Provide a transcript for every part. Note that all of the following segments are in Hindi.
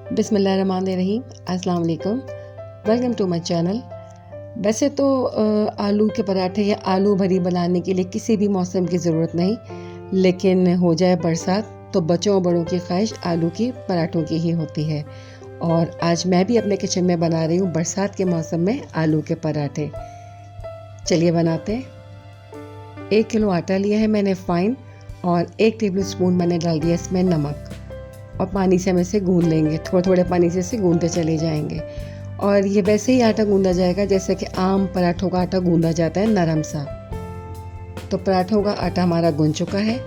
बिस्मिल्लाहिर्रहमानिर्रहीम, अस्सलाम वालेकुम। Welcome to my channel. वैसे तो आलू के पराठे या आलू भरी बनाने के लिए किसी भी मौसम की ज़रूरत नहीं, लेकिन हो जाए बरसात तो बच्चों और बड़ों की ख्वाहिश आलू की पराठों की ही होती है। और आज मैं भी अपने किचन में बना रही हूँ बरसात के मौसम में आलू के पराठे। चलिए बनाते हैं। 1 किलो आटा लिया है मैंने फ़ाइन, और 1 टेबल स्पून मैंने डाल दिया इसमें नमक, और पानी से हम इसे गूंद लेंगे। थोड़े थोड़े पानी से इसे गूंदते चले जाएंगे। और ये वैसे ही आटा गूंदा जाएगा जैसे कि आम पराठों का आटा गूंदा जाता है, नरम सा। तो पराठों का आटा हमारा गूंद चुका है,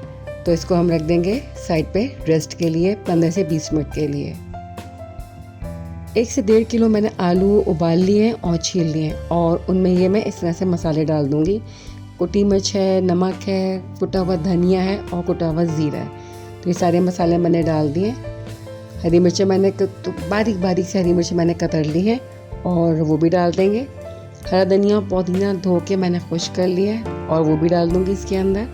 तो इसको हम रख देंगे साइड पे रेस्ट के लिए 15 से 20 मिनट के लिए। 1 से 1.5 किलो मैंने आलू उबाल लिए हैं और छील लिए हैं, और उनमें ये मैं इस तरह से मसाले डाल दूँगी। कुटी मिर्च है, नमक है, कुटा हुआ धनिया है और कुटा हुआ ज़ीरा है। तो ये सारे मसाले मैंने डाल दिए। हरी मिर्चें मैंने तो बारीक बारीक से हरी मिर्च मैंने कतर ली है, और वो भी डाल देंगे। हरा धनिया और पुदीना धो के मैंने खुश्क कर लिया है, और वो भी डाल दूँगी इसके अंदर।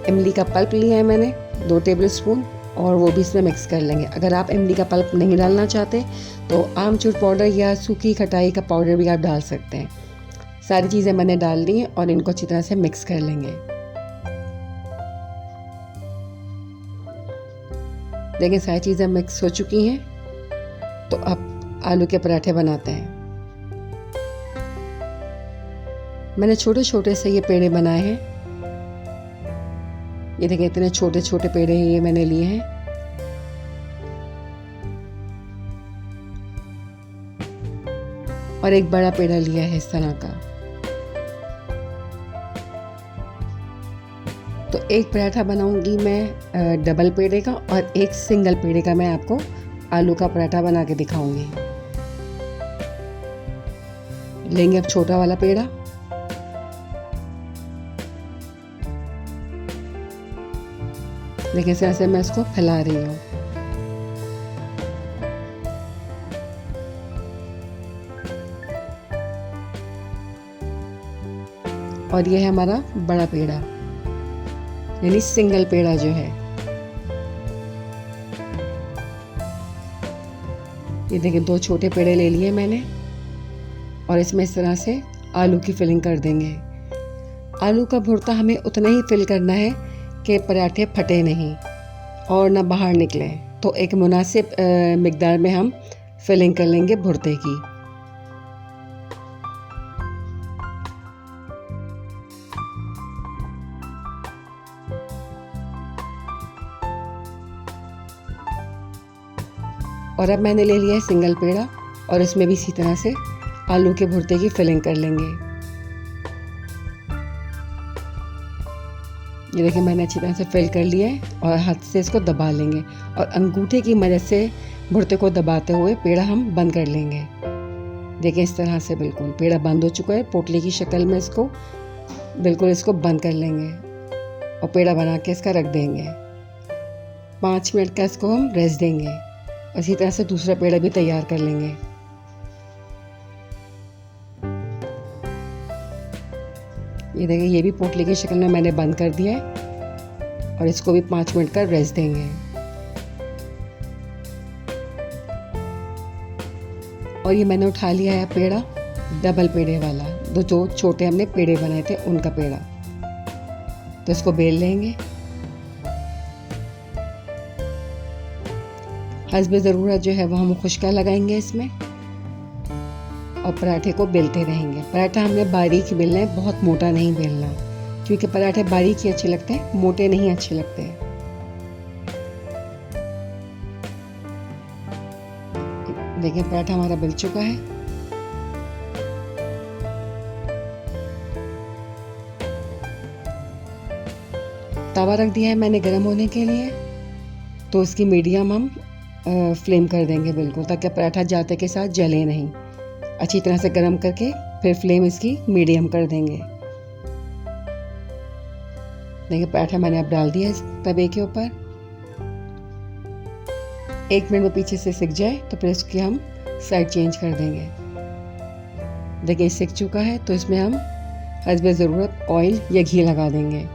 इमली का पल्प लिया है मैंने 2 टेबल स्पून, और वो भी इसमें मिक्स कर लेंगे। अगर आप इमली का पल्प नहीं डालना चाहते तो आमचूर पाउडर या सूखी खटाई का पाउडर भी आप डाल सकते हैं। सारी चीज़ें मैंने डाल दी हैं और इनको अच्छी तरह से मिक्स कर लेंगे। देखिए सारी चीज़ें मिक्स हो चुकी हैं, तो अब आलू के पराठे बनाते हैं। मैंने छोटे छोटे से ये पेड़े बनाए हैं। ये देखिए इतने छोटे छोटे पेड़े ये मैंने लिए हैं। और एक बड़ा पेड़ा लिया है इस तरह का। तो एक पराठा बनाऊंगी मैं डबल पेड़े का, और एक सिंगल पेड़े का मैं आपको आलू का पराठा बना के दिखाऊंगी। लेंगे अब छोटा वाला पेड़ा। देखिए इस तरह से मैं इसको फैला रही हूँ। और ये है हमारा बड़ा पेड़ा, यानी सिंगल पेड़ा जो है। ये देखिए 2 छोटे पेड़े ले लिए मैंने, और इसमें इस तरह से आलू की फिलिंग कर देंगे। आलू का भुर्ता हमें उतना ही फिल करना है कि पराठे फटे नहीं और ना बाहर निकले। तो एक मुनासिब मिकदार में हम फिलिंग कर लेंगे भुर्ते की। और अब मैंने ले लिया है सिंगल पेड़ा, और इसमें भी इसी तरह से आलू के भुर्ते की फिलिंग कर लेंगे। ये देखिए मैंने अच्छी तरह से फिल कर लिया है, और हाथ से इसको दबा लेंगे, और अंगूठे की मदद से भुर्ते को दबाते हुए पेड़ा हम बंद कर लेंगे। देखिए इस तरह से बिल्कुल पेड़ा बंद हो चुका है। पोटली की शक्ल में इसको बिल्कुल इसको बंद कर लेंगे, और पेड़ा बना के इसका रख देंगे। 5 मिनट का इसको हम रेस्ट देंगे। इसी तरह से दूसरा पेड़ा भी तैयार कर लेंगे। ये देखिए ये भी पोटली की शक्ल में मैंने बंद कर दिया है, और इसको भी 5 मिनट का रेस्ट देंगे। और ये मैंने उठा लिया है पेड़ा, डबल पेड़े वाला, जो छोटे हमने पेड़े बनाए थे उनका पेड़ा। तो इसको बेल लेंगे। हस्बे ज़रूरत जो है वो हम खुश्का लगाएंगे इसमें, और पराठे को बेलते रहेंगे। पराठा हमने बारीक बेलना है, बहुत मोटा नहीं बेलना, क्योंकि पराठे बारीक ही अच्छे लगते हैं, मोटे नहीं अच्छे लगते। देखिए पराठा हमारा बेल चुका है। तवा रख दिया है मैंने गर्म होने के लिए, तो इसकी मीडियम हम फ्लेम कर देंगे बिल्कुल, ताकि पराठा जाते के साथ जले नहीं। अच्छी तरह से गर्म करके फिर फ्लेम इसकी मीडियम कर देंगे। देखिए पराठा मैंने अब डाल दिया इस तवे के ऊपर। 1 मिनट में पीछे से सिक जाए तो फिर इसकी हम साइड चेंज कर देंगे। देखिए सिक चुका है, तो इसमें हम हस्बे ज़रूरत ऑयल या घी लगा देंगे,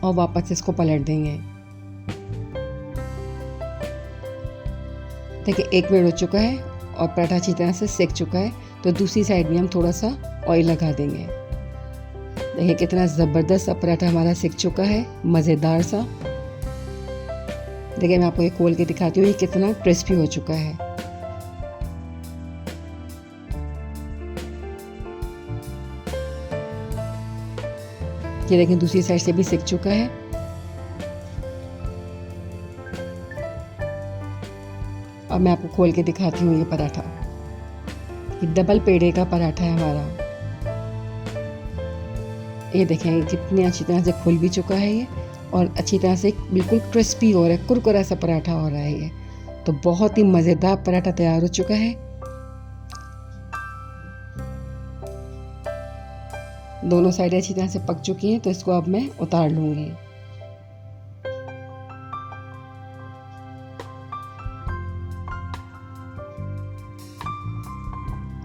और वापस इसको पलट देंगे। देखिए 1 मिनट हो चुका है और पराठा अच्छी तरह से सेक चुका है। तो दूसरी साइड में हम थोड़ा सा ऑयल लगा देंगे। देखिए कितना ज़बरदस्त सा पराठा हमारा सिक चुका है, मज़ेदार सा। देखिए मैं आपको ये खोल के दिखाती हूँ, ये कितना क्रिस्पी हो चुका है। ये देखिए दूसरी साइड से भी सिक चुका है। अब मैं आपको खोल के दिखाती हूँ ये पराठा। ये डबल पेड़े का पराठा है हमारा। ये देखें कितनी अच्छी तरह से खुल भी चुका है ये, और अच्छी तरह से बिल्कुल क्रिस्पी हो रहा है, कुरकुरा सा पराठा हो रहा है ये। तो बहुत ही मज़ेदार पराठा तैयार हो चुका है। दोनों साइडें अच्छी तरह से पक चुकी हैं, तो इसको अब मैं उतार लूँगी।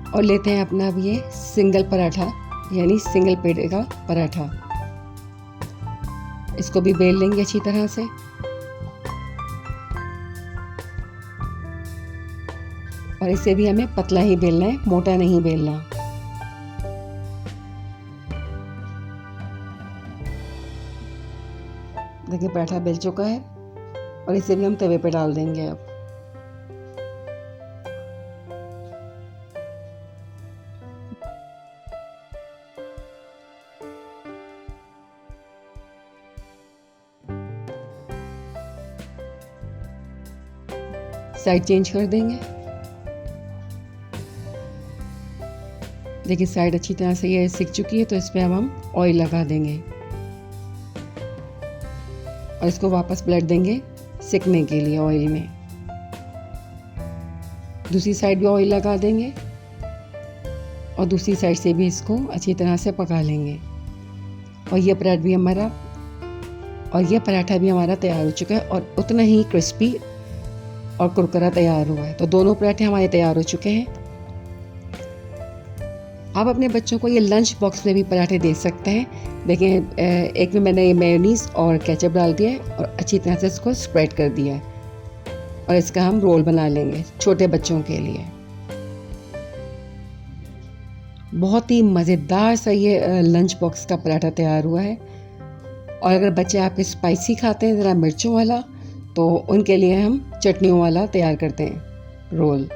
और लेते हैं अपना अब ये सिंगल पराठा, यानी सिंगल पेड़े का पराठा। इसको भी बेल लेंगे अच्छी तरह से। और इसे भी हमें पतला ही बेलना है, मोटा नहीं बेलना। देखिए पराठा बेल चुका है और इसे भी हम तवे पे डाल देंगे अब। साइड चेंज कर देंगे। देखिए साइड अच्छी तरह से ये सिक चुकी है, तो इस पे अब हम ऑयल लगा देंगे और इसको वापस पलट देंगे सिकने के लिए ऑयल में। दूसरी साइड भी ऑयल लगा देंगे और दूसरी साइड से भी इसको अच्छी तरह से पका लेंगे। और ये पराठा भी हमारा तैयार हो चुका है और उतना ही क्रिस्पी और कुरकुरा तैयार हुआ है। तो दोनों पराठे हमारे तैयार हो चुके हैं। आप अपने बच्चों को ये लंच बॉक्स में भी पराठे दे सकते हैं। देखिए एक में मैंने ये मेयोनीज और केचप डाल दिया है और अच्छी तरह से इसको स्प्रेड कर दिया है, और इसका हम रोल बना लेंगे छोटे बच्चों के लिए। बहुत ही मज़ेदार सा ये लंच बॉक्स का पराठा तैयार हुआ है। और अगर बच्चे आपके स्पाइसी खाते हैं, ज़रा मिर्चों वाला, तो उनके लिए हम चटनियों वाला तैयार करते हैं रोल।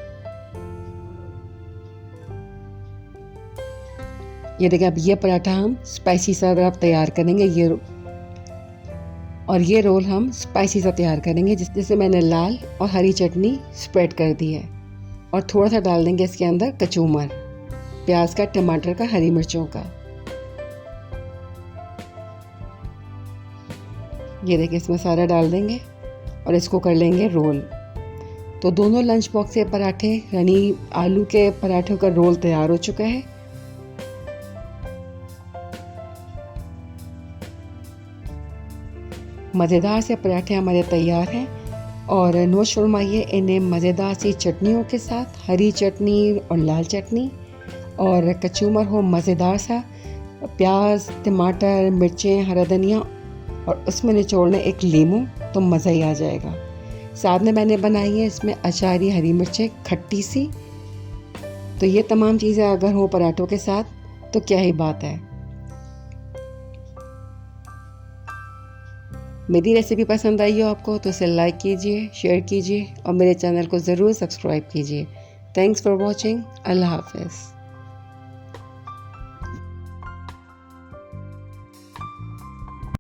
ये देखिए अब ये पराठा हम स्पाइसी सा अगर आप तैयार करेंगे, ये रोल हम स्पाइसी सा तैयार करेंगे, जिससे मैंने लाल और हरी चटनी स्प्रेड कर दी है। और थोड़ा सा डाल देंगे इसके अंदर कचूमर, प्याज का, टमाटर का, हरी मिर्चों का। ये देखिए इसमें सारा डाल देंगे और इसको कर लेंगे रोल। तो दोनों लंच बॉक्स के पराठे, यानी आलू के पराठों का रोल तैयार हो चुका है। मज़ेदार से पराठे हमारे तैयार हैं। और नोश फरमाइए इन्हें मज़ेदार सी चटनियों के साथ, हरी चटनी और लाल चटनी, और कचूमर हो मज़ेदार सा, प्याज, टमाटर, मिर्चें, हरा धनिया, और उसमें निचोड़ने एक लीमू, तो मज़ा ही आ जाएगा। साथ में मैंने बनाई है इसमें अचारी हरी मिर्चें खट्टी सी। तो ये तमाम चीज़ें अगर हो पराठों के साथ तो क्या ही बात है। मेरी रेसिपी पसंद आई हो आपको तो इसे लाइक कीजिए, शेयर कीजिए और मेरे चैनल को ज़रूर सब्सक्राइब कीजिए। Thanks for watching. अल्लाह हाफ़िज़।